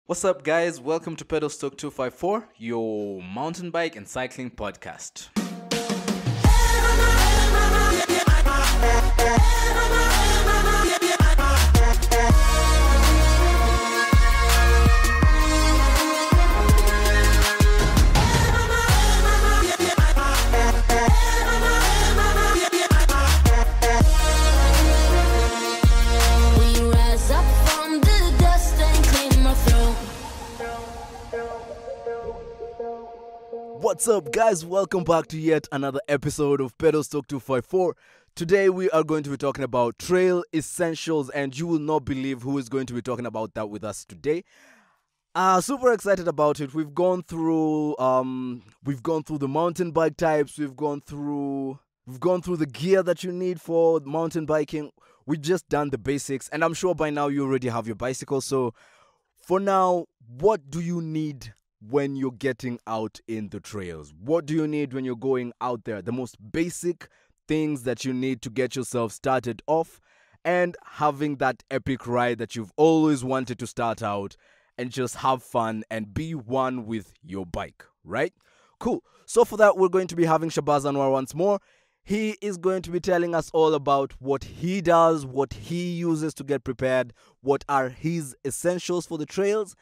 What's up, guys? Welcome to Pedal Stock 254, your mountain bike and cycling podcast. We rise up from the dust and clean my throat. What's up, guys? Welcome back to yet another episode of Pedal Stock 254. Today, we are going to be talking about trail essentials, and you will not believe who is going to be talking about that with us today. Super excited about it. We've gone through the mountain bike types. We've gone through the gear that you need for mountain biking. We've just done the basics, and I'm sure by now you already have your bicycle. So for now, what do you need when you're getting out in the trails? What do you need when you're going out there? The most basic things that you need to get yourself started off and having that epic ride that you've always wanted to start out and just have fun and be one with your bike, right? Cool. So for that, we're going to be having Shabaz Anwar once more. He is going to be telling us all about what he does, what he uses to get prepared, what are his essentials for the trails,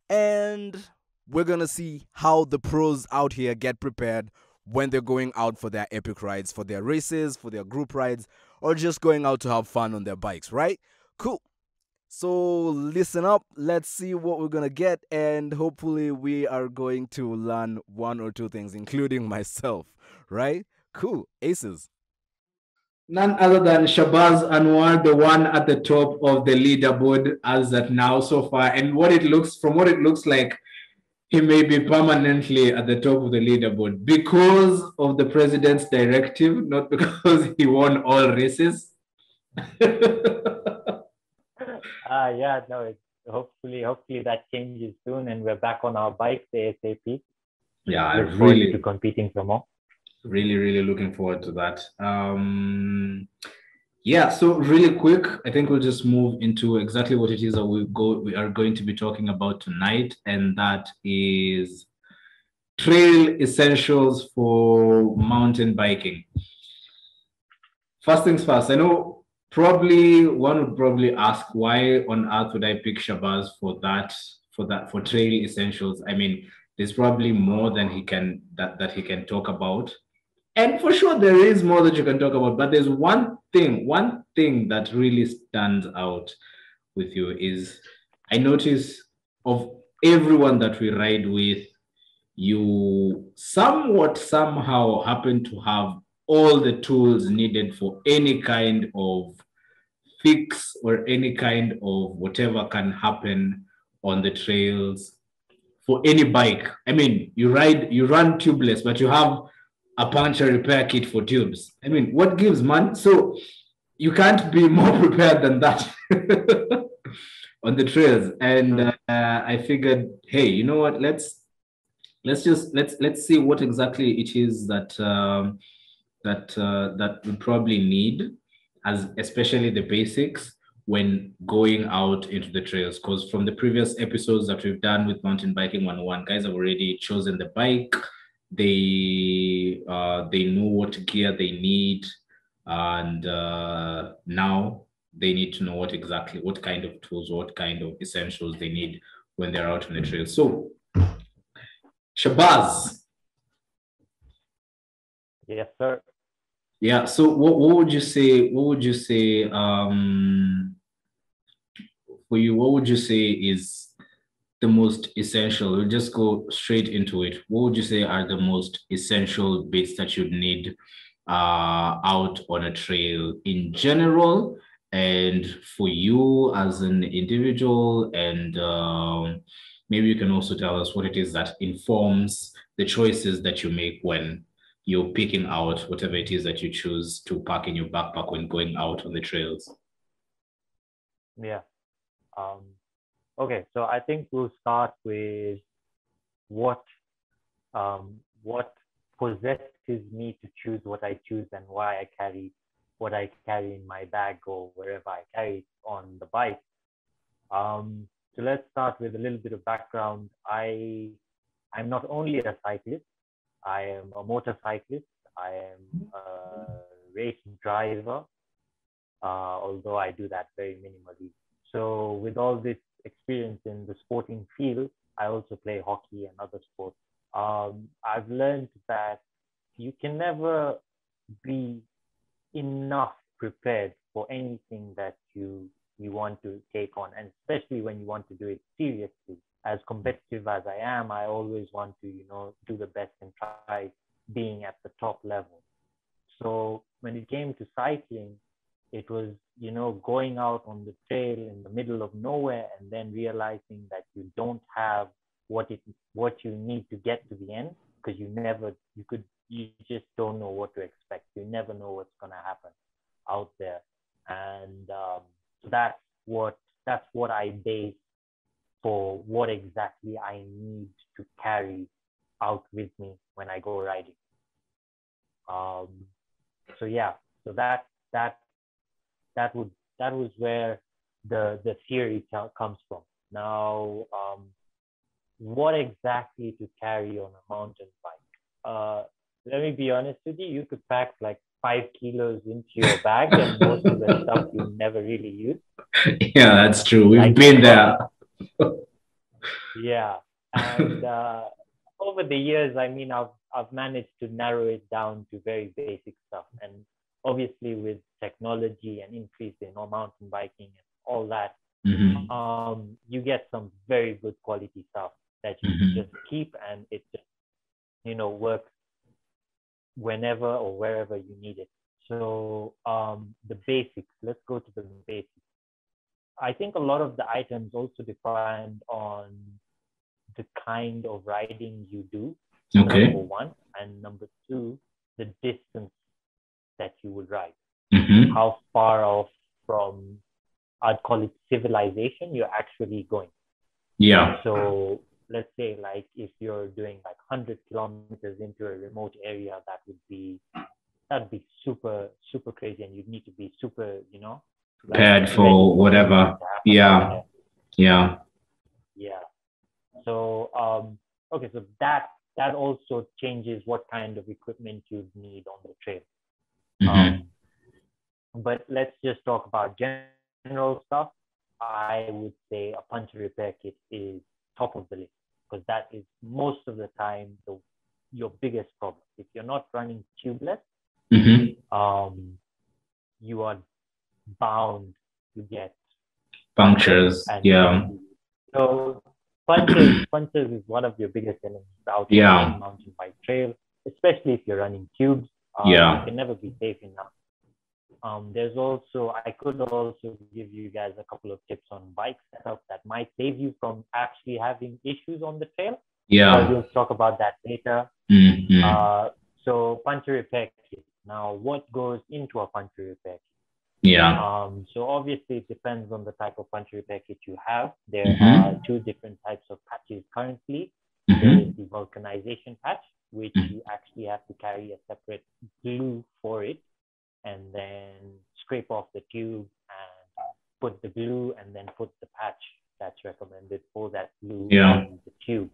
and we're going to see how the pros out here get prepared when they're going out for their epic rides, for their races, for their group rides, or just going out to have fun on their bikes, right? Cool. So listen up, let's see what we're going to get, and hopefully we are going to learn one or two things, including myself, right? Cool. Aces. None other than Shabaz Anwar, the one at the top of the leaderboard as at now so far. And what it looks like, he may be permanently at the top of the leaderboard because of the president's directive, not because he won all races. Yeah, no, hopefully that changes soon and we're back on our bikes ASAP. Yeah, I Look forward really, to competing some more. really looking forward to that. Yeah, so really quick, I think we'll just move into exactly what it is that we are going to be talking about tonight, and that is trail essentials for mountain biking. First things first, I know probably one would probably ask why on earth would I pick Shabazz for trail essentials. I mean, there's probably more than that he can talk about. And for sure, there is more that you can talk about, but there's one thing that really stands out with you is I notice of everyone that we ride with, you somewhat somehow happen to have all the tools needed for any kind of fix or any kind of whatever can happen on the trails for any bike. I mean, you run tubeless, but you have a puncture repair kit for tubes. I mean, what gives, man? So you can't be more prepared than that on the trails. And I figured, hey, you know what? Let's see what exactly it is that we probably need, as especially the basics when going out into the trails. Because from the previous episodes that we've done with Mountain Biking 101, guys have already chosen the bike. They know what gear they need, and now they need to know what kind of tools, what kind of essentials they need when they're out on the trail. So, Shabazz, Yes, sir. yeah. So, what would you say? For you, what would you say is the most essential? We'll just go straight into it. What would you say are the most essential bits that you'd need out on a trail in general, and for you as an individual? And maybe you can also tell us what it is that informs the choices that you make when you're picking out whatever it is that you choose to pack in your backpack when going out on the trails. Yeah. Okay, so I think we'll start with what what possesses me to choose what I choose and why I carry what I carry in my bag or wherever I carry it on the bike. So let's start with a little bit of background. I'm not only a cyclist, I am a motorcyclist, I am a race driver, although I do that very minimally. So with all this experience in the sporting field, I also play hockey and other sports. I've learned that you can never be enough prepared for anything that you want to take on, and especially when you want to do it seriously. As competitive as I am, I always want to, do the best and try being at the top level. So when it came to cycling, it was, going out on the trail in the middle of nowhere and then realizing that you don't have what you need to get to the end, because you just don't know what to expect. You never know what's going to happen out there. And so that's what I base for what exactly I need to carry out with me when I go riding. So yeah, so that was where the theory comes from. Now, what exactly to carry on a mountain bike? Let me be honest with you. You could pack like 5 kilos into your bag, and most of the stuff you never really use. Yeah, that's true. We've Like been there. Yeah, and over the years, I mean, I've managed to narrow it down to very basic stuff, and obviously with technology and increase in mountain biking and all that, Mhm. You get some very good quality stuff that you Mhm. just keep, and it just works whenever or wherever you need it. So the basics. Let's go to the basics. I think a lot of the items also depend on the kind of riding you do, Okay. number one, and number two, the distance that you would ride. Mhm. How far off from, I'd call it civilization, you're actually going. Yeah. So let's say like if you're doing like 100 kilometers into a remote area, that'd be super, super crazy, and you'd need to be super, like Prepared ready for for anything whatever. to happen out Yeah. there. Yeah. Yeah. So okay, so that also changes what kind of equipment you need on the trail. Mhm. But let's just talk about general stuff. I would say a puncture repair kit is top of the list, because that is most of the time your biggest problem. If you're not running tubeless, Mhm. you are bound to get punctured Punctures. and Yeah. very easy. So punctures is one of your biggest enemies out on Yeah. any mountain bike trail, especially if you're running tubes. Yeah. You can never be safe enough. I could also give you guys a couple of tips on bike setup that might save you from actually having issues on the trail. But Yeah. we'll talk about that later. Mhm. So puncture repair kit. Now, what goes into a puncture repair kit? Yeah. So obviously it depends on the type of puncture repair kit you have. There are Mhm. two different types of patches currently. There is Mhm. the vulcanization patch, which Mhm. you actually have to carry a separate glue for it, and then scrape off the tube and put the glue, and then put the patch that's recommended for that glue Yeah. on the tube.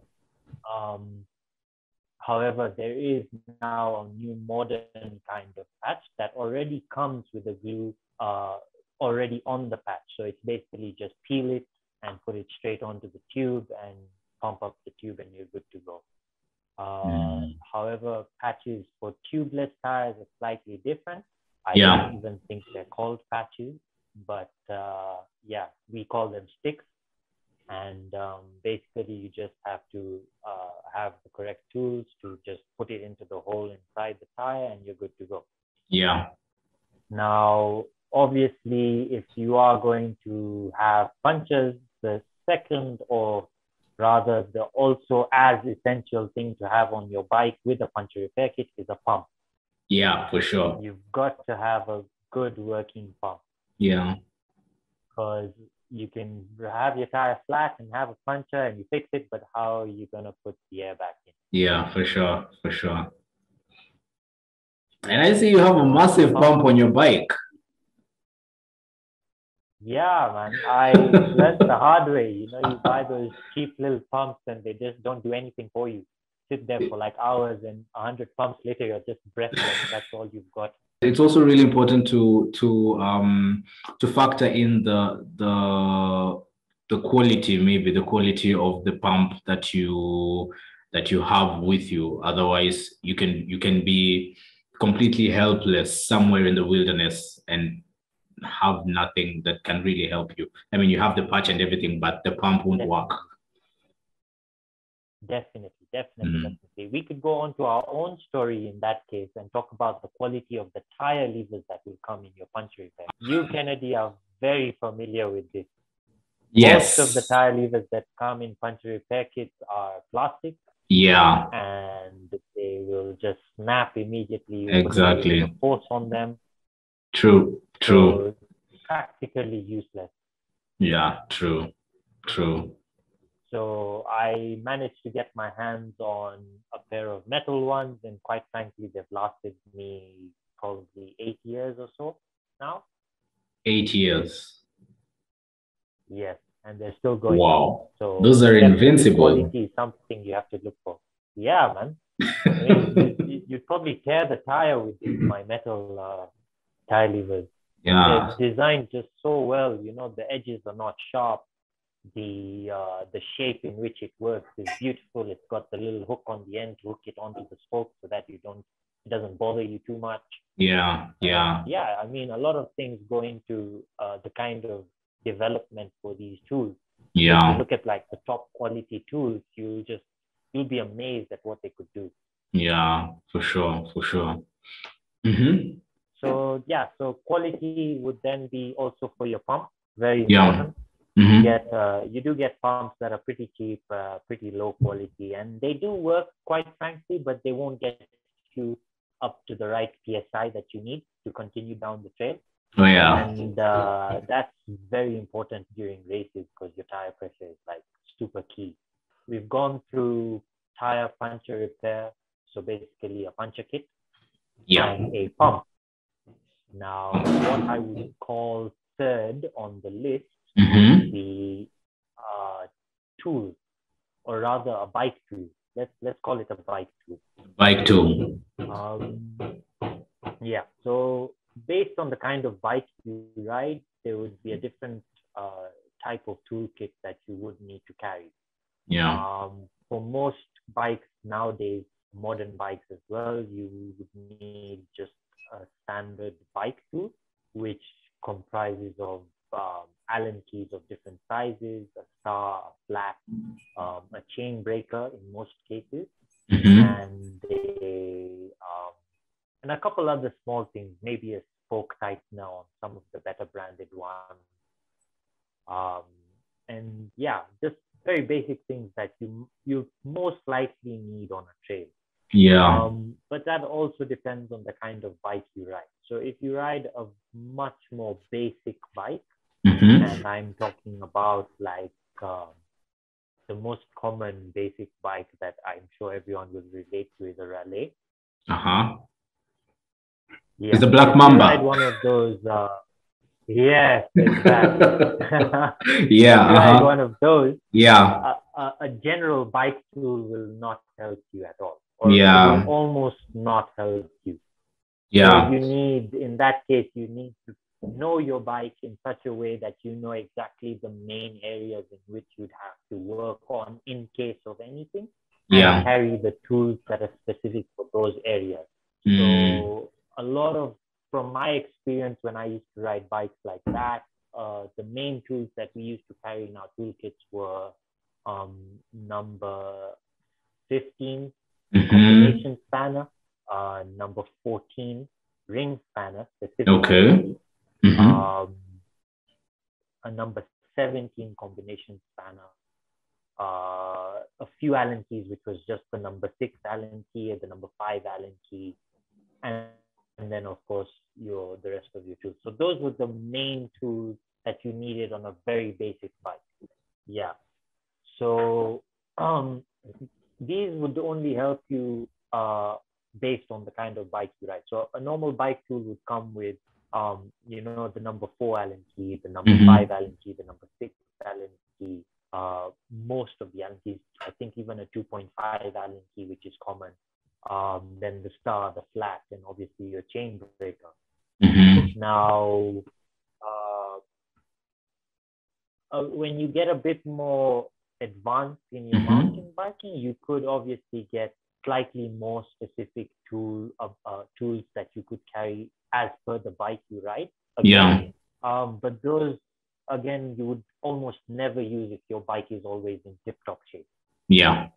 However, there is now a new modern kind of patch that already comes with a glue already on the patch. So it's basically just peel it and put it straight onto the tube and pump up the tube, and you're good to go. However, patches for tubeless tires are slightly different. I Yeah. don't even think they're called patches, but yeah, we call them sticks. And basically, you just have to have the correct tools to just put it into the hole inside the tire, and you're good to go. Yeah. Now, obviously, if you are going to have punctures, the second, or rather the also as essential thing to have on your bike with a puncture repair kit is a pump. Yeah, for sure. You've got to have a good working pump, Yeah. because you can have your tire flat and have a puncture and you fix it, but how are you going to put the air back in? Yeah, for sure. For sure. And I see you have a massive pump on your bike. Yeah, man. I learned the hard way. You buy those cheap little pumps and they just don't do anything for you. Sit there for like hours and 100 pumps later, you're just breathless. That's all you've got. It's also really important to factor in the quality, maybe the quality of the pump that you have with you. Otherwise, you can be completely helpless somewhere in the wilderness and have nothing that can really help you. I mean, you have the patch and everything, but the pump won't work. Definitely, definitely, Mm. definitely. We could go on to our own story in that case and talk about the quality of the tire levers that will come in your puncture repair. You, Kennedy, are very familiar with this. Most of the Yes. tire levers that come in puncture repair kits are plastic Yeah, and they will just snap immediately. You put a little bit of exactly. force on them. True, true. So practically useless. Yeah, true, true. So I managed to get my hands on a pair of metal ones, and quite frankly, they've lasted me probably 8 years or so now. 8 years. Yes, and they're still going. Wow. Those So are definitely, invincible. quality is something you have to look for. Yeah, man. I mean, you'd probably tear the tire with my metal tire levers. They're Yeah, designed just so well. The edges are not sharp. The shape in which it works is beautiful. It's got the little hook on the end to hook it onto the spoke so that it doesn't bother you too much. yeah, yeah, Yeah, I mean, a lot of things go into the kind of development for these tools. So if you yeah, look at like the top quality tools, you'll be amazed at what they could do. yeah, for sure, for sure. Mm-hmm. So yeah, so quality would then be also for your pump, very Yeah. important. Mm-hmm. You do get pumps that are pretty cheap, pretty low quality, and they do work quite frankly, but they won't get you up to the right PSI that you need to continue down the trail. Oh yeah. And that's very important during races because your tire pressure is like super key. We've gone through tire puncture repair, so basically a puncture kit Yeah. and a pump. Now, what I would call third on the list would Mm-hmm. be tool, or rather a bike tool. Let's call it a bike tool. Bike too. Um, yeah. So based on the kind of bike you ride, there would be a different type of toolkit that you would need to carry. Yeah. For most bikes nowadays, modern bikes as well, you would need just a standard bike tool, which comprises of Allen keys of different sizes, a star, a flat, a chain breaker in most cases, Mm-hmm. and and a couple other small things, maybe a spoke tightener on some of the better branded ones. Um, and yeah, just very basic things that you most likely need on a trail. Yeah. But that also depends on the kind of bike you ride. So if you ride a much more basic bike, Mm-hmm. and I'm talking about like the most common basic bike that I'm sure everyone will relate to is a rally. Uh-huh. It's Yeah. the So Black if you ride Mamba. one of those, yes, exactly. Yeah, If you ride uh-huh. one of those, Yeah. a general bike tool will not help you at all, or it will Yeah. almost not help you. So Yeah. you need, in that case, you need to know your bike in such a way that you know exactly the main areas in which you'd have to work on in case of anything, and Yeah. carry the tools that are specific for those areas. Mm. So a lot of, from my experience when I used to ride bikes like that, the main tools that we used to carry in our toolkits were number 15 Mm-hmm. combination spanner, number 14 ring spanner Okay. specifically, Mm-hmm. um, a number 17 combination spanner, a few Allen keys, which was just the number 6 Allen key and the number 5 Allen key, and then of course the rest of your tools. So those were the main tools that you needed on a very basic bike. Yeah. So these would only help you based on the kind of bike you ride. So a normal bike tool would come with You know, the number 4 Allen key, the number Mhm. 5 Allen key, the number 6 Allen key, most of the Allen keys, I think even a 2.5 Allen key, which is common. Then the star, the flat, and obviously your chain breaker. Mhm. Now, uh, when you get a bit more advanced in your Mhm. mountain biking, you could obviously get slightly more specific tools that you could carry as per the bike you ride. Yeah. Again, but those again you would almost never use if your bike is always in tip-top shape. Yeah.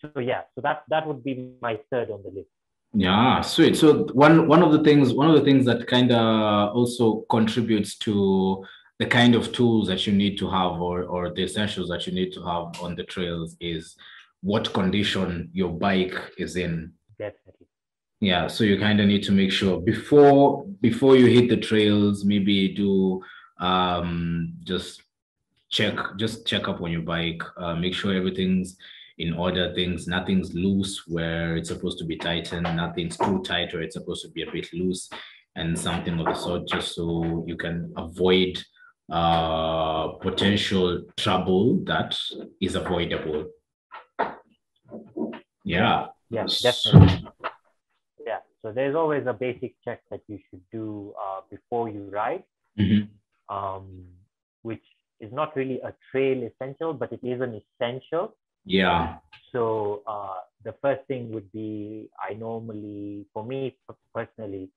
So yeah, so that would be my third on the list. Yeah, sweet. So one of the things that kind of also contributes to the kind of tools that you need to have, or the essentials that you need to have on the trails, is what condition your bike is in. Definitely. Yeah, so you kind of need to make sure before you hit the trails, maybe do just check up on your bike, make sure everything's in order, nothing's loose where it's supposed to be tightened, nothing's too tight where it's supposed to be a bit loose, and something of the sort, just so you can avoid potential trouble that is avoidable. Yeah, Yeah. yeah, definitely. Yeah. So there's always a basic check that you should do before you ride, Mhm. um, which is not really a trail essential, but it is an essential. Yeah. So the first thing would be for me personally,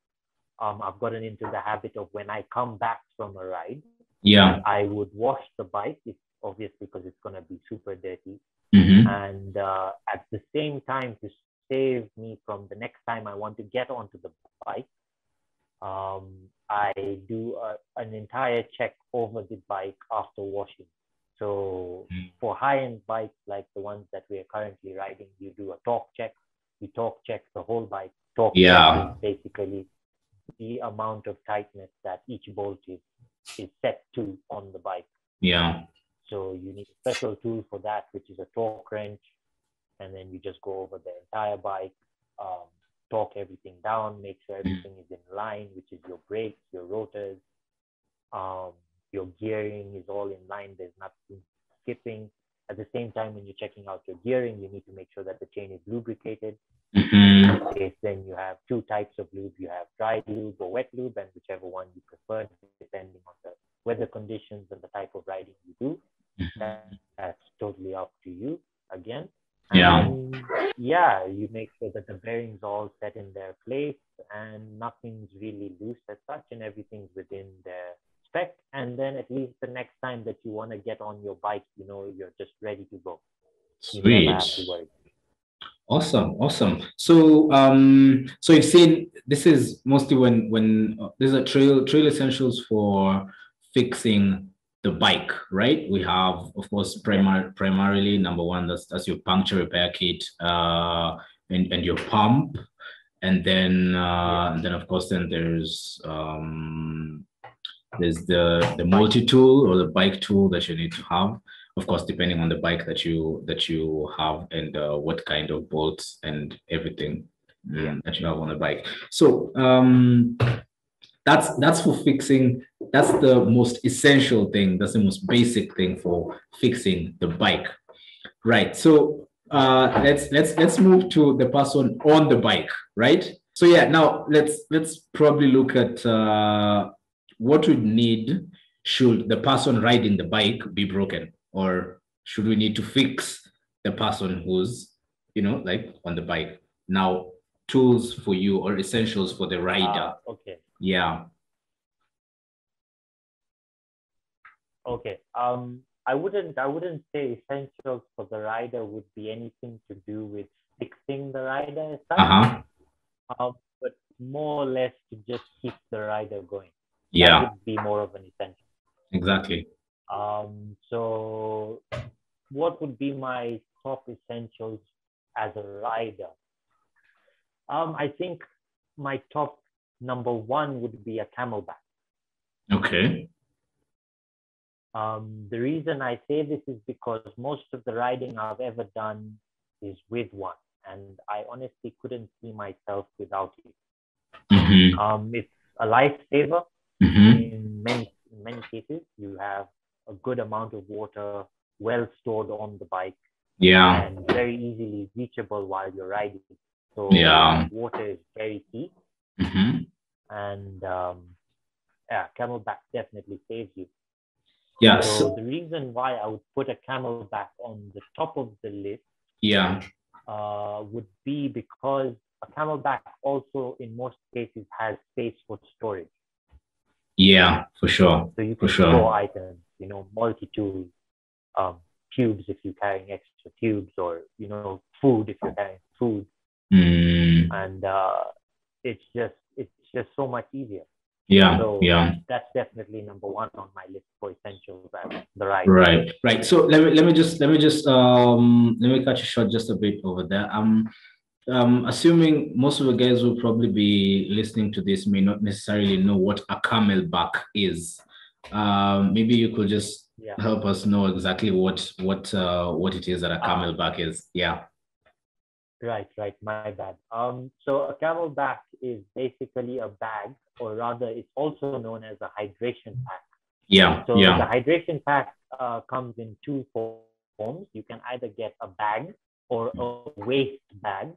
I've gotten into the habit of when I come back from a ride, Yeah. I would wash the bike, it's obviously because it's going to be super dirty. Mhm. And at the same time, to save me from the next time I want to get onto the bike, I do an entire check over the bike after washing. So for high-end bikes like the ones that we are currently riding, you do a torque check. You torque check the whole bike. Torque check is Yeah. basically the amount of tightness that each bolt is set to on the bike. Yeah. So you need a special tool for that, which is a torque wrench, and then you just go over the entire bike, um, torque everything down, make sure everything is in line, which is your brakes, your rotors, um, your gearing is all in line. There's nothing skipping. At the same time, when you're checking out your gearing, you need to make sure that the chain is lubricated. In Mhm. this case, then you have two types of lube. You have dry lube or wet lube, and whichever one you prefer, depending on the weather conditions and the type of riding you do. That's totally up to you again. And Yeah. then, yeah, you make sure that the bearings all set in their place and nothing's really loose as such, and everything's within their spec. And then at least the next time that you want to get on your bike, you know, you're just ready to go. You never have to Sweet. worry. Awesome, awesome. So, so you've seen this is mostly when there's a trail essentials for fixing the bike, right? We have, of course, Yeah. primarily number one, that's your puncture repair kit, and your pump, and then of course then there's the multi-tool or the bike tool that you need to have, of course, depending on the bike that you have, and what kind of bolts and everything Yeah. that you have on the bike. So that's for fixing. That's the most essential thing. That's the most basic thing for fixing the bike, right? So let's move to the person on the bike, right? So yeah, now let's probably look at what we need. Should the person riding the bike be broken, or should we need to fix the person who's like on the bike? Now, tools for you or essentials for the rider. Okay. Yeah. Okay. I wouldn't say essentials for the rider would be anything to do with fixing the rider as such, Uh-huh. but more or less to just keep the rider going. That Yeah, would be more of an essential. exactly. So what would be my top essentials as a rider? I think my top number one would be a camelback. Okay. The reason I say this is because most of the riding I've ever done is with one, and I honestly couldn't see myself without it. Mm-hmm. If a lifesaver. Mm-hmm. In many cases, you have a good amount of water well stored on the bike Yeah. and very easily reachable while you're riding. So Yeah. water is very key, Mm-hmm. and yeah, camelback definitely saves you. Yeah. So So, the reason why I would put a camelback on the top of the list yeah. would be because a camelback also in most cases has space for storage. Yeah. For sure. So you For can store sure. items, multi-tools, um, tubes if you're carrying extra tubes, or food if you're carrying food, Mm, and it's just so much easier. yeah. So Yeah. that's definitely number one on my list for essentials as the ride. Right. Right. So let me cut you short just a bit over there. Assuming most of the guys who probably be listening to this may not necessarily know what a camelback is. Maybe you could just Yeah. help us know exactly what it is that a Ah, camelback is. Yeah. right, right. My bad. So a camelback is basically a bag, or rather, it's also known as a hydration pack. Yeah. So the Yeah. hydration pack comes in two forms. You can either get a bag or a waist bag,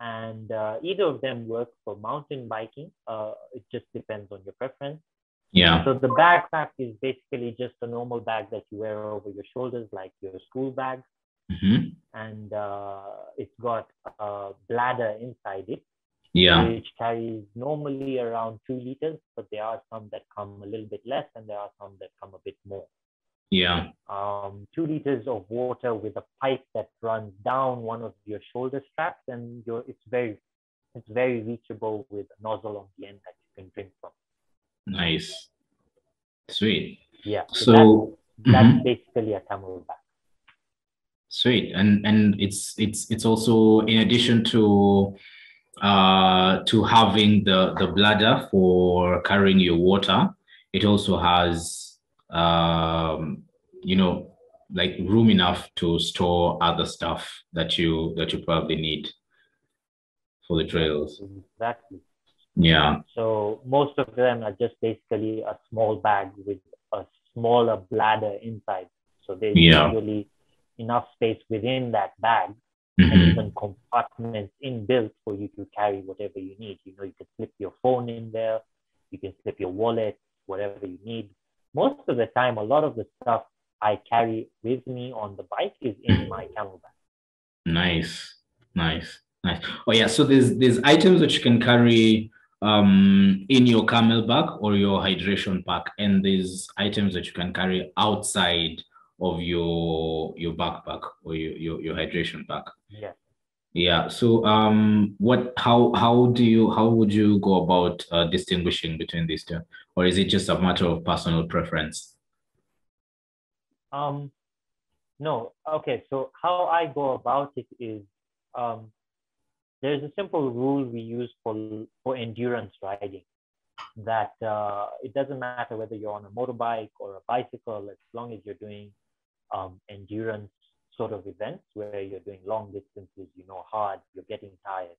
and either of them work for mountain biking. It just depends on your preference. Yeah. So the backpack is basically just a normal bag that you wear over your shoulders, like your school bag, Hmm. and it's got a bladder inside it, Yeah. which carries normally around 2 liters, but there are some that come a little bit less, and there are some that come a bit more. Yeah. 2 liters of water with a pipe that runs down one of your shoulder straps, and it's very reachable with a nozzle on the end that you can drink from. Nice. Sweet. Yeah, so that's So, that's mhm. basically a camelback. Sweet. And it's also in addition to having the bladder for carrying your water, it also has you know like room enough to store other stuff that you probably need for the Yes, trails. exactly. Yeah. So most of them are just basically a small bag with a smaller bladder inside. So there's Yeah. usually enough space within that bag and Hmm. even compartments inbuilt for you to carry whatever you need. You can slip your phone in there, you can slip your wallet, whatever you need. Most of the time, a lot of the stuff I carry with me on the bike is in my camelback. Nice, nice, nice. Oh yeah, so there's items that you can carry in your camelback or your hydration pack, and there's items that you can carry outside of your backpack or your hydration pack. Yes. Yeah. So how would you go about distinguishing between these two, or is it just a matter of personal preference? Um, no. Okay. So how I go about it is, um, there's a simple rule we use for endurance riding, that it doesn't matter whether you're on a motorbike or a bicycle, as long as you're doing endurance sort of events where you're doing long distances, hard, you're getting tired.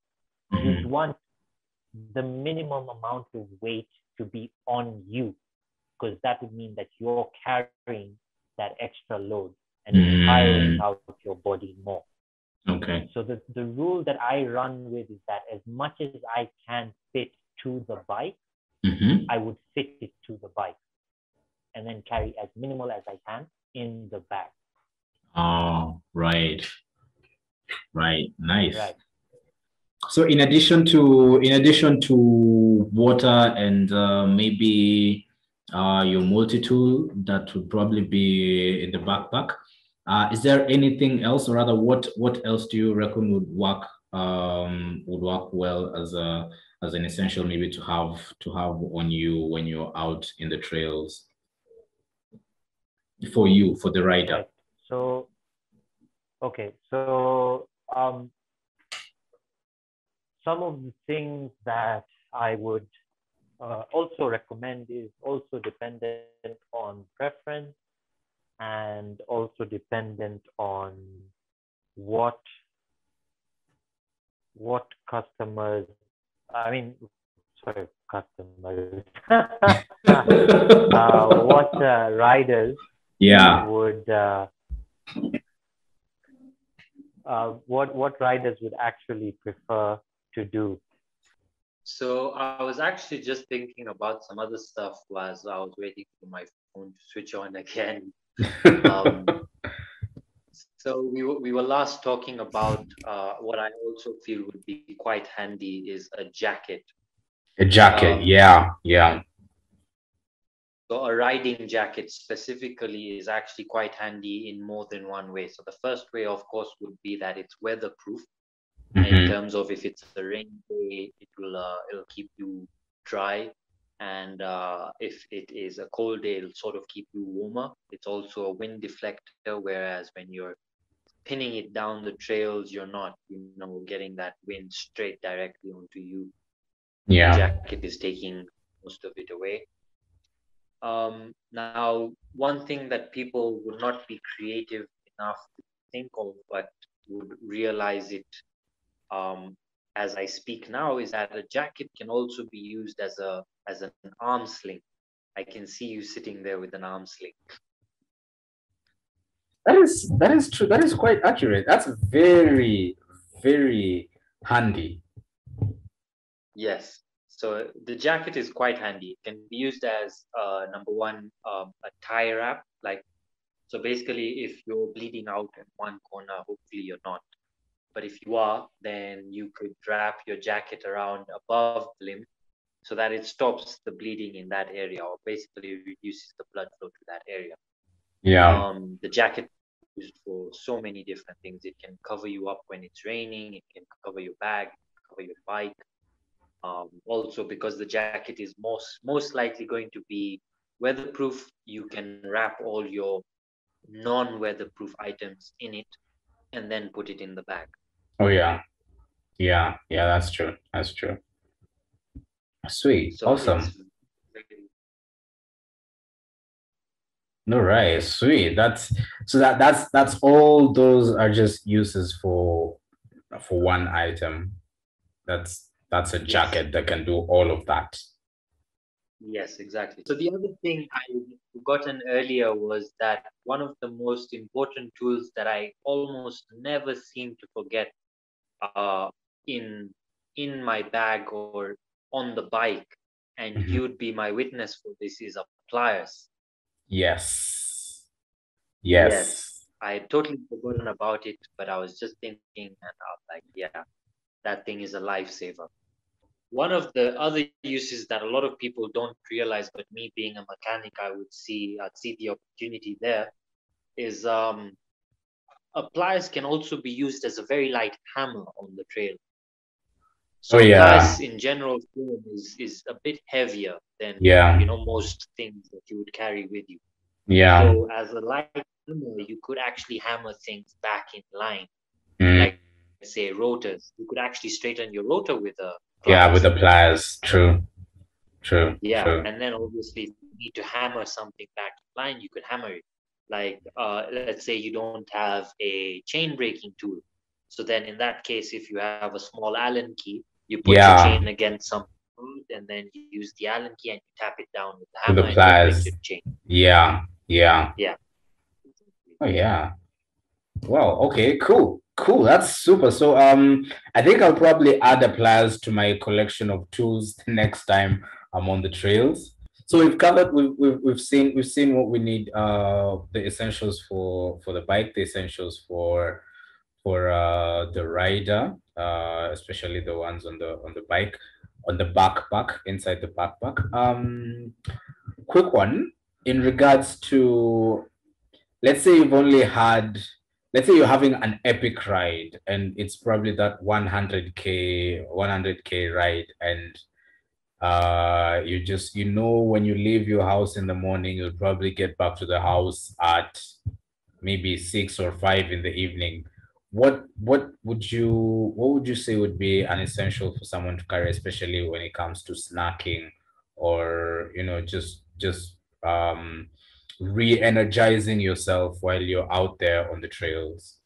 You'd Mhm. want the minimum amount of weight to be on you, because that would mean that you're carrying that extra load and it's tiring Mm, out your body more. okay. So the rule that I run with is that as much as I can fit to the bike, Hmm. I would fit it to the bike and then carry as minimal as I can in the bag. Oh, right. Right. Nice. Right. So in addition to water and maybe your multi-tool that would probably be in the backpack, is there anything else, or rather, what else do you reckon would work well as an essential maybe to have on you when you're out in the trails for you, for the rider? Right. So, okay. So, some of the things that I would also recommend is also dependent on preference and also dependent on what what customers, I mean, sorry, customers. What riders Yeah. would what riders would actually prefer to do? So I was actually just thinking about some other stuff whilst I was waiting for my phone to switch on again. Um, so we were last talking about what I also feel would be quite handy is a jacket. A jacket. Um, Yeah. Yeah. so a riding jacket specifically is actually quite handy in more than one way. So the first way, of course, would be that it's weatherproof. In Mhm. terms of if it's a rainy day, it'll keep you dry, and if it is a cold day, it'll sort of keep you warmer. It's also a wind deflector, whereas when you're pinning it down the trails, you're not, getting that wind straight directly onto you. The Yeah. jacket is taking most of it away. Now, one thing that people would not be creative enough to think of, but would realize it um, as I speak now, is that a jacket can also be used as an arm sling. I can see you sitting there with an arm sling. That is true. That is quite accurate. That's very, very handy. Yes. So the jacket is quite handy. It can be used as number one, a tie wrap. Like, so basically, if you're bleeding out in one corner, hopefully you're not. But if you are, then you could wrap your jacket around above the limb so that it stops the bleeding in that area, or basically reduces the blood flow to that area. Yeah. The jacket is used for so many different things. It can cover you up when it's raining. It can cover your bag, cover your bike. Also, because the jacket is most likely going to be weatherproof, you can wrap all your non-weatherproof items in it and then put it in the bag. Oh yeah. Yeah. Yeah. That's true. That's true. Sweet. So Awesome. it's very, All right. Sweet. That's all. Those are just uses for one item. That's a yes. jacket that can do all of that. Yes, exactly. So the other thing I forgotten earlier was that one of the most important tools that I almost never seem to forget uh, in in my bag or on the bike, and Mhm. you'd be my witness for this, is a pliers. Yes. Yes, Yes. I had totally forgotten about it, but I was just thinking, and I was like, yeah, that thing is a lifesaver. One of the other uses that a lot of people don't realize, but me being a mechanic, I'd see the opportunity there, is pliers can also be used as a very light hammer on the trail. Oh So yeah. pliers in general form is a bit heavier than Yeah. most things that you would carry with you. Yeah. So as a light hammer, you could actually hammer things back in line, Mm. like say rotors. You could actually straighten your rotor with a Yeah, with pliers. the pliers. True. True. Yeah, True. and then obviously if you need to hammer something back in line, you could hammer it. Like let's say you don't have a chain braking tool. So then in that case, if you have a small Allen key, you put your Yeah. chain against some wood and then you use the Allen key and you tap it down with the With hammer the and you'll break pliers. your chain. Yeah. Yeah. Yeah. Oh yeah. Wow. Okay. Cool. Cool. That's super. So I think I'll probably add the pliers to my collection of tools next time I'm on the trails. So we've covered. We've seen what we need. The essentials for the bike. The essentials for the rider. Especially the ones on the bike, on the backpack, inside the backpack. Quick one in regards to, let's say you've only had, let's say you're having an epic ride and it's probably that 100k ride, and when you leave your house in the morning, you'll probably get back to the house at maybe 6 or 5 in the evening. What would you say would be an essential for someone to carry, especially when it comes to snacking, or just re-energizing yourself while you're out there on the trails?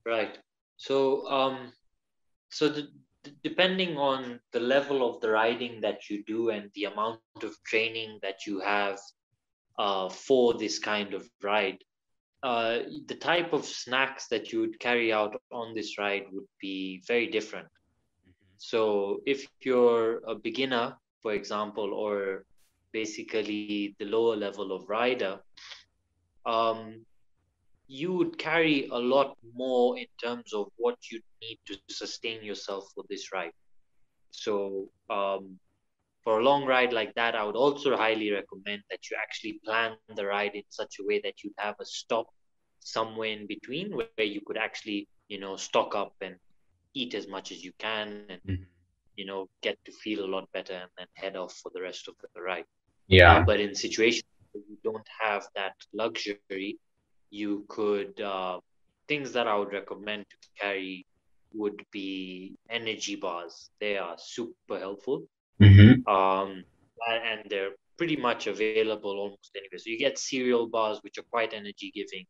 Right. So so depending on the level of the riding that you do and the amount of training that you have for this kind of ride, the type of snacks that you would carry out on this ride would be very different. So if you're a beginner, for example, or basically the lower level of rider, um, you would carry a lot more in terms of what you need to sustain yourself for this ride. So for a long ride like that, I would also highly recommend that you actually plan the ride in such a way that you'd have a stop somewhere in between where you could actually, stock up and eat as much as you can and, get to feel a lot better and then head off for the rest of the ride. Yeah. But in situations where you don't have that luxury, you could, things that I would recommend to carry would be energy bars. They are super helpful. Mm-hmm. And they're pretty much available almost anywhere. So you get cereal bars, which are quite energy giving.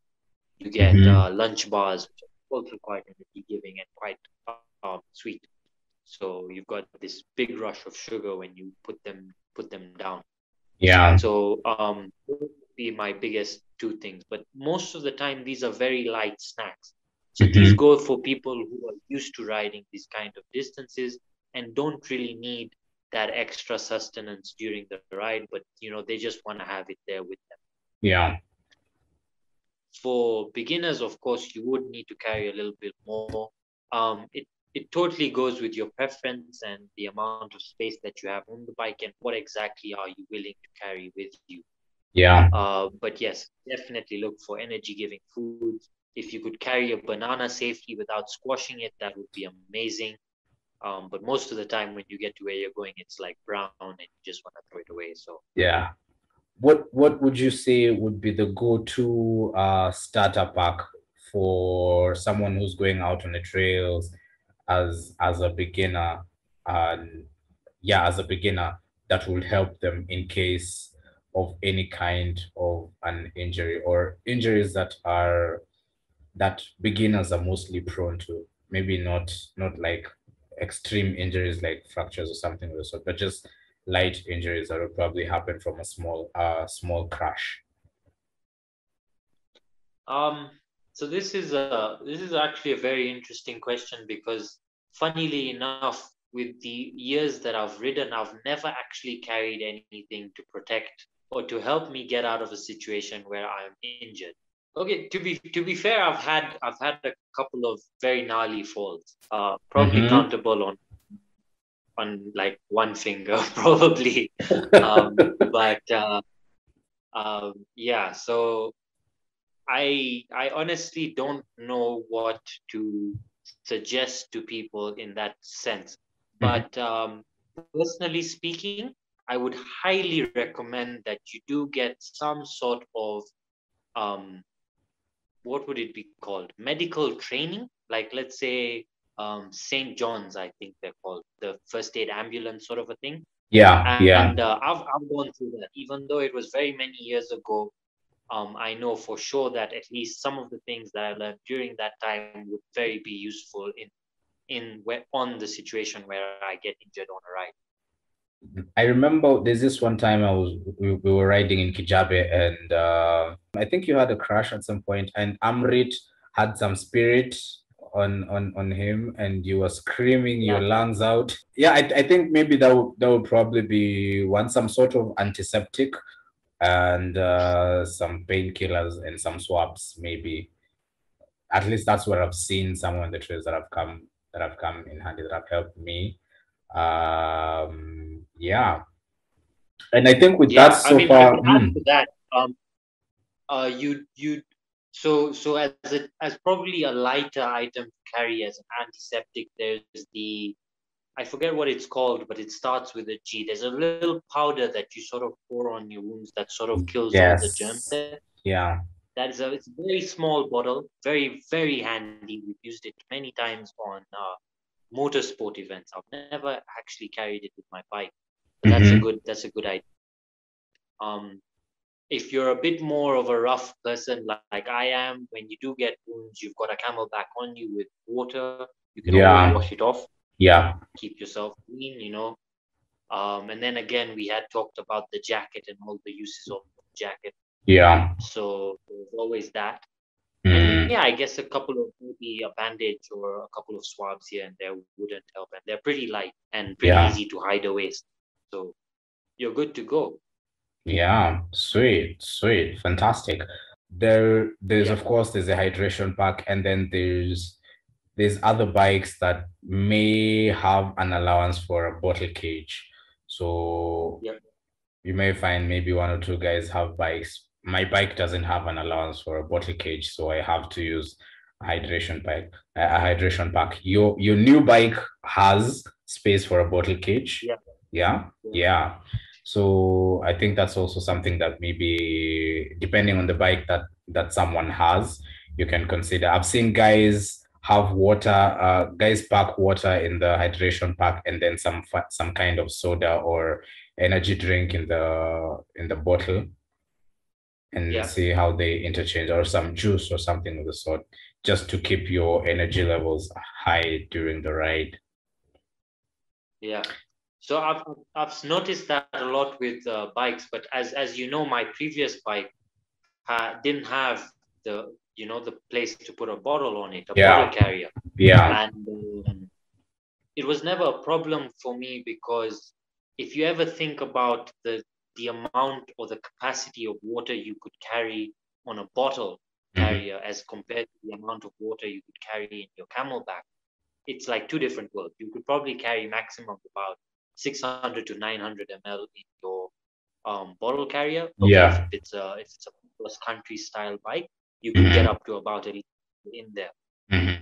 You get Mm-hmm. lunch bars, which are also quite energy giving and quite sweet. So you've got this big rush of sugar when you put them down. Yeah. So those would be my biggest two things. But most of the time, these are very light snacks. So these Mm-hmm. go for people who are used to riding these kind of distances and don't really need that extra sustenance during the ride, but they just want to have it there with them. Yeah. For beginners, of course, you would need to carry a little bit more. It totally goes with your preference and the amount of space that you have on the bike and what exactly are you willing to carry with you. Yeah. But yes, definitely look for energy giving foods. If you could carry a banana safely without squashing it, that would be amazing. But most of the time when you get to where you're going, it's like brown and you just want to throw it away. So Yeah. What would you say would be the go-to starter pack for someone who's going out on the trails as a beginner? And yeah, as a beginner, that will help them in case of any kind of an injury or injuries that beginners are mostly prone to. Maybe not like extreme injuries like fractures or something of the sort, but just light injuries that will probably happen from a small crash. Um, so this is actually a very interesting question because funnily enough, with the years that I've ridden, I've never actually carried anything to protect or to help me get out of a situation where I'm injured. Okay, to be fair, I've had a couple of very gnarly falls, probably Mm-hmm. countable on like one finger, probably. But yeah, so I honestly don't know what to suggest to people in that sense. Mm-hmm. But personally speaking, I would highly recommend that you do get some sort of um, what would it be called? Medical training, like let's say St. John's, I think they're called, the first aid ambulance sort of a thing. Yeah, yeah. And I've gone through that, even though it was very many years ago. I know for sure that at least some of the things that I learned during that time would very be useful in where, on the situation where I get injured on a ride. I remember there's this one time we were riding in Kijabe and I think you had a crash at some point and Amrit had some spirit on him and you were screaming your Yeah, lungs out. Yeah, I think maybe that would probably be one some sort of antiseptic and some painkillers and some swabs maybe. At least that's what I've seen some of the trails that have come in handy that have helped me. Yeah, and I think with that yeah. I so mean, I far, can add to that. You so as probably a lighter item to carry as an antiseptic. There's the I forget what it's called, but it starts with a G. There's a little powder that you sort of pour on your wounds that sort of kills all the germs yes, there. yeah, That is it's a very small bottle, very, very handy. We've used it many times on motorsport events. I've never actually carried it with my bike, but mm-hmm. that's a good idea. Um, if you're a bit more of a rough person like I am, when you do get wounds, you've got a camelback on you with water. You can always Yeah, wash it off. Yeah. keep yourself clean, And then again, we had talked about the jacket and all the uses of the jacket. Yeah. So there's always that. And Mm, yeah, I guess a couple of maybe a bandage or a couple of swabs here and there wouldn't help. And they're pretty light and pretty yeah. easy to hide away. So you're good to go. Yeah. Sweet. Sweet. Fantastic. There's Yeah. of course there's a hydration pack, and then there's other bikes that may have an allowance for a bottle cage. So Yeah. you may find maybe one or two guys have bikes. My bike doesn't have an allowance for a bottle cage, so I have to use a hydration pack. Your new bike has space for a bottle cage. Yeah. Yeah, Yeah. yeah. So I think that's also something that maybe depending on the bike that someone has, you can consider. I've seen guys have water, guys pack water in the hydration pack and then some kind of soda or energy drink in the bottle and Yeah. see how they interchange, or some juice or something of the sort, just to keep your energy levels high during the ride. Yeah. So I've noticed that a lot with bikes, but as you know, my previous bike didn't have the place to put a bottle on it, a bottle Yeah, carrier, yeah, and it was never a problem for me because if you ever think about the amount or the capacity of water you could carry on a bottle mhm, carrier as compared to the amount of water you could carry in your camelback, it's like two different worlds. You could probably carry maximum about 600 to 900 ml in your bottle carrier. Okay, if yeah, it's a cross country style bike, you could get mhm, up to about a liter in there. mhm,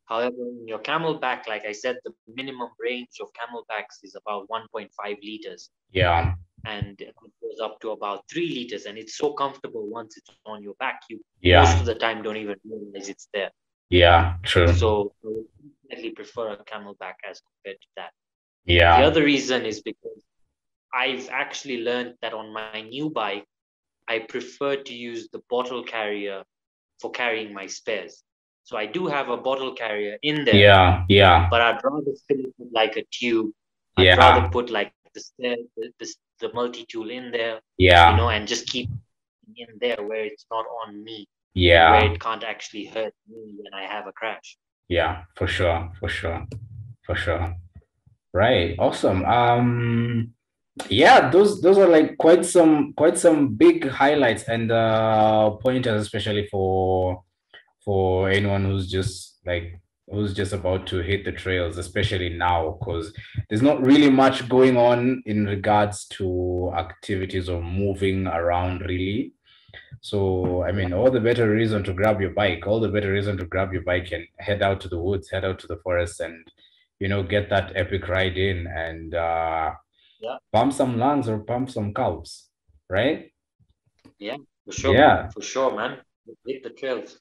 However, in your camelback, like I said, the minimum range of camelbacks is about 1.5 liters, yeah, and it goes up to about 3 liters, and it's so comfortable once it's on your back. You most yeah, of the time don't even realize it's there. yeah, true, So I would definitely prefer a camelback as compared to that. The yeah, other reason is because I've actually learned that on my new bike, I prefer to use the bottle carrier for carrying my spares. So I do have a bottle carrier in there, yeah, yeah, but I'd rather fill it with like a tube. I'd rather yeah, put like the spare, the multi tool in there, yeah, and just keep it in there where it's not on me and where yeah, it can't actually hurt me when I have a crash. yeah, for sure, for sure, for sure. Right, awesome. Yeah, those are like quite some big highlights and pointers, especially for anyone who's just about to hit the trails, especially now, because there's not really much going on in regards to activities or moving around really. So I Yeah, mean, all the better reason to grab your bike, all the better reason to grab your bike and head out to the woods, head out to the forest, and get that epic ride in and yeah, pump some lungs or pump some calves, right? yeah, Yeah. for sure, man. Hit the trails.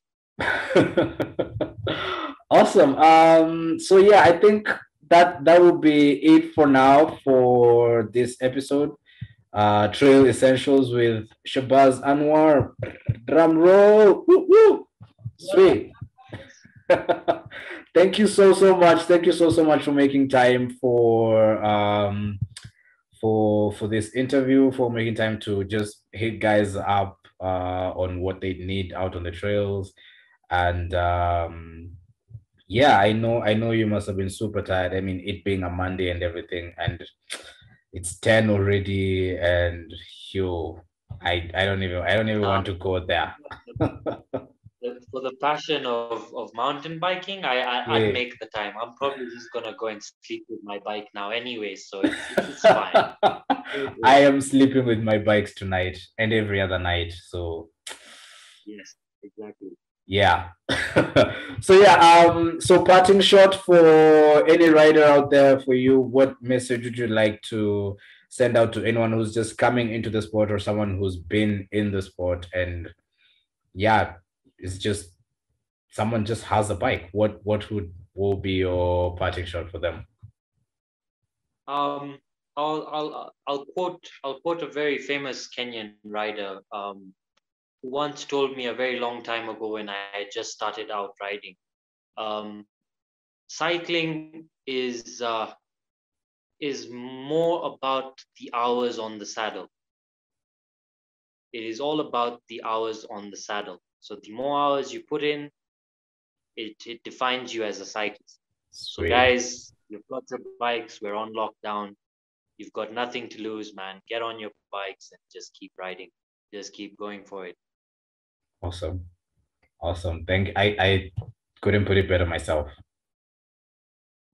Awesome. So yeah, I think that would be it for now for this episode. Trail Essentials with Shabaz Anwar. Drum roll. Woo, woo. Yeah. Sweet. Thank you so much. Thank you so much for making time for this interview, for making time to just hit guys up on what they need out on the trails. And yeah, I know you must have been super tired. I mean, it being a Monday and everything, and it's 10 already, and you I don't even Nah, want to go there. for the passion of mountain biking, I'd Yeah. make the time. I'm probably just gonna go and sleep with my bike now anyway, so it's fine. All I good. am sleeping with my bikes tonight and every other night. So Yes, exactly. yeah. So yeah, so parting shot for any rider out there for you, what message would you like to send out to anyone who's just coming into the sport or someone who's been in the sport and yeah, it's just someone just has a bike. What will be your parting shot for them? Um, I'll quote a very famous Kenyan rider who once told me a very long time ago when I had just started out riding. Um, cycling is more about the hours on the saddle. It is all about the hours on the saddle. So the more hours you put in, it defines you as a cyclist. So Sweet. guys, you've got your bikes, we're on lockdown. You've got nothing to lose, man. Get on your bikes and just keep riding. Just keep going for it. Awesome. I couldn't put it better myself.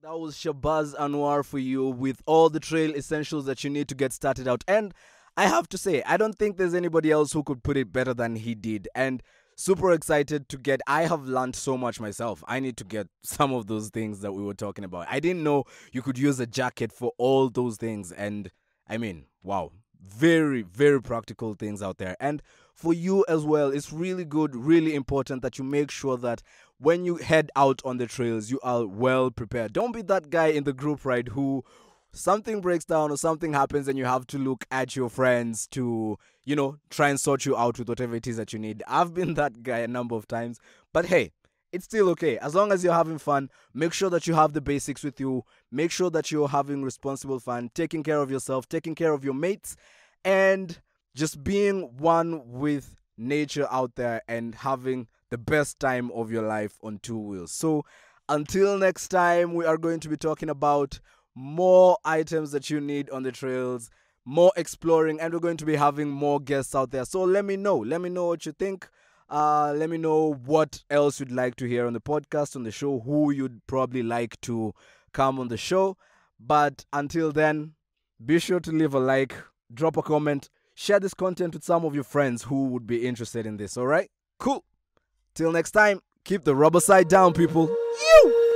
That was Shabaz Anwar for you with all the trail essentials that you need to get started out. And I have to say, I don't think there's anybody else who could put it better than he did. And super excited to get. I have learned so much myself. I need to get some of those things that we were talking about. I didn't know you could use a jacket for all those things. And I mean, wow, very, very practical things out there. And for you as well, it's really good, really important that you make sure that when you head out on the trails, you are well prepared. Don't be that guy in the group ride who something breaks down or something happens and you have to look at your friends to, try and sort you out with whatever it is that you need. I've been that guy a number of times, but hey, it's still okay. As long as you're having fun, make sure that you have the basics with you. Make sure that you're having responsible fun, taking care of yourself, taking care of your mates, and just being one with nature out there and having the best time of your life on two wheels. So until next time, we are going to be talking about more items that you need on the trails, more exploring, and we're going to be having more guests out there. So let me know what you think. Let me know what else you'd like to hear on the podcast, on the show, who you'd probably like to come on the show. But until then, be sure to leave a like, drop a comment, share this content with some of your friends who would be interested in this, all right? Cool. Till next time, keep the rubber side down, people. You!